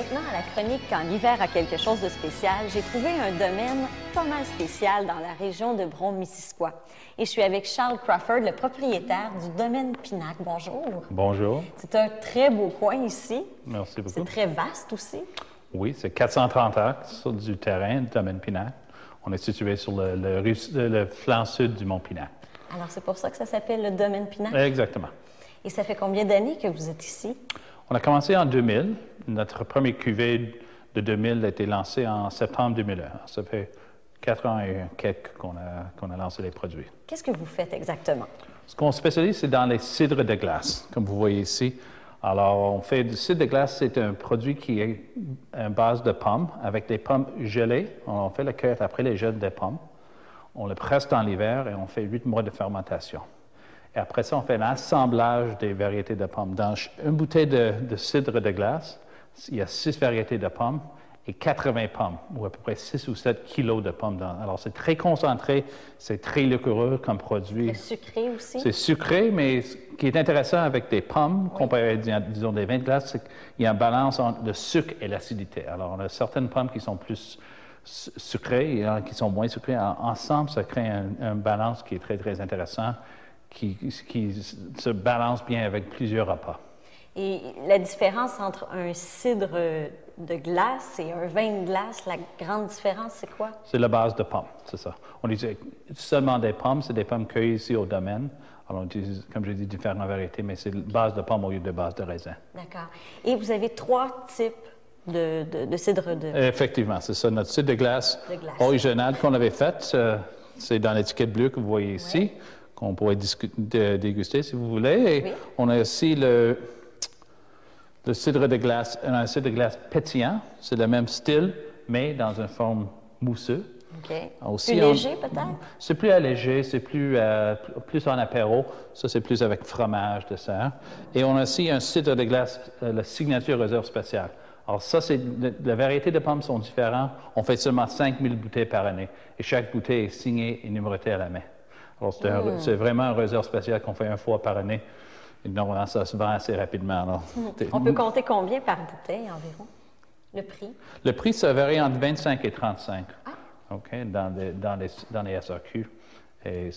maintenant à la chronique « Quand l'hiver a quelque chose de spécial », j'ai trouvé un domaine pas mal spécial dans la région de Brome-Missisquoi. Et je suis avec Charles Crawford, le propriétaire du domaine Pinac. Bonjour. Bonjour. C'est un très beau coin ici. Merci beaucoup. C'est très vaste aussi. Oui, c'est 430 acres sur du terrain du domaine Pinac. On est situé sur le flanc sud du mont Pinac. Alors, c'est pour ça que ça s'appelle le domaine Pinac? Exactement. Et ça fait combien d'années que vous êtes ici? On a commencé en 2000. Notre premier cuvée de 2000 a été lancée en septembre 2001. Ça fait 4 ans et quelques qu'on a lancé les produits. Qu'est-ce que vous faites exactement? Ce qu'on spécialise, c'est dans les cidres de glace, comme vous voyez ici. Alors, on fait du cidre de glace, c'est un produit qui est à base de pommes, avec des pommes gelées. On fait la cueillette après les gels des pommes. On le presse dans l'hiver et on fait 8 mois de fermentation. Et après ça, on fait l'assemblage des variétés de pommes. Dans une bouteille de cidre de glace, il y a 6 variétés de pommes et 80 pommes, ou à peu près 6 ou 7 kilos de pommes. Alors, c'est très concentré, c'est très liquoreux comme produit. C'est sucré aussi? C'est sucré, mais ce qui est intéressant avec des pommes, comparé à, disons, des vins de glace, c'est qu'il y a un balance entre le sucre et l'acidité. Alors, on a certaines pommes qui sont plus sucrées et qui sont moins sucrées. Ensemble, ça crée un balance qui est très, très intéressant, qui se balance bien avec plusieurs repas. Et la différence entre un cidre de glace et un vin de glace, la grande différence, c'est quoi? C'est la base de pommes, c'est ça. On utilise seulement des pommes, c'est des pommes cueillies ici au domaine. Alors, on utilise, comme je dis, différentes variétés, mais c'est base de pommes au lieu de base de raisin. D'accord. Et vous avez 3 types de cidre de... Effectivement, c'est ça. Notre cidre de glace original qu'on avait fait, c'est dans l'étiquette bleue que vous voyez ici, qu'on pourrait déguster si vous voulez. Et on a aussi le cidre de glace, un cidre de glace pétillant, c'est le même style, mais dans une forme mousseuse. OK. Aussi, plus léger, peut-être? C'est plus allégé, c'est plus en apéro. Ça, c'est plus avec fromage, dessert. Et on a aussi un cidre de glace, la signature réserve spéciale. Alors ça, la variété de pommes sont différentes. On fait seulement 5000 bouteilles par année. Et chaque bouteille est signée et numérotée à la main. Alors, c'est vraiment un réserve spécial qu'on fait une fois par année. Et normalement, ça se vend assez rapidement. Alors, on peut compter combien par bouteille environ? Le prix? Le prix, ça varie entre 25 et 35 dans les SAQ. Et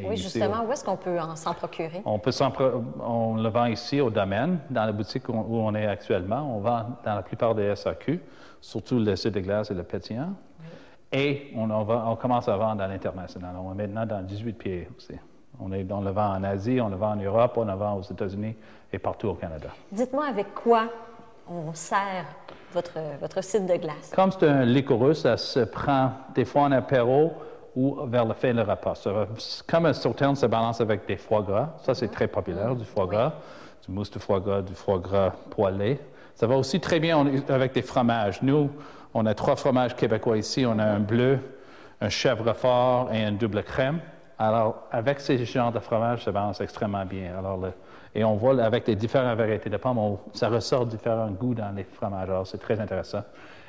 oui, justement, où est-ce qu'on peut s'en procurer? On le vend ici au domaine, dans la boutique où on est actuellement. On vend dans la plupart des SAQ, surtout le cidre de glace et le pétillant. Oui. Et on commence à vendre à l'international. On est maintenant dans 18 pays aussi. On le vend en Asie, on le vend en Europe, on le vend aux États-Unis et partout au Canada. Dites-moi avec quoi on sert votre cidre de glace? Comme c'est un liquoreux, ça se prend des fois en apéro ou vers la fin du repas. Comme un sauterne se balance avec des foie gras. Ça, c'est très populaire, du foie gras, du mousse de foie gras, du foie gras poêlé. Ça va aussi très bien avec des fromages. Nous, on a 3 fromages québécois ici. On a un bleu, un chèvre fort et un double crème. Alors, avec ces genres de fromages, ça balance extrêmement bien. Et on voit avec les différentes variétés de pommes, ça ressort différents goûts dans les fromages. Alors, c'est très intéressant.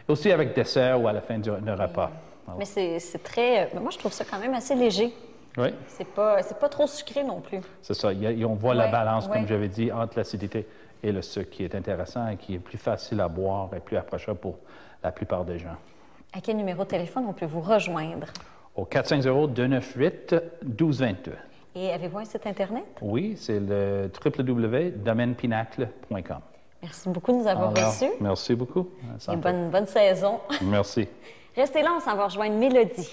Et aussi avec dessert ou à la fin du repas. Alors. Mais c'est très... Moi, je trouve ça quand même assez léger. Oui. C'est pas trop sucré non plus. C'est ça. On voit la balance, comme j'avais dit, entre l'acidité et le sucre, qui est intéressant et qui est plus facile à boire et plus approchable pour la plupart des gens. À quel numéro de téléphone on peut vous rejoindre? Au 450-298-1222. Et avez-vous un site Internet? Oui, c'est le www.domainepinacle.com. Merci beaucoup de nous avoir reçus. Merci beaucoup. Et bonne saison. Merci. Restez là, on s'en va rejoindre Mélodie.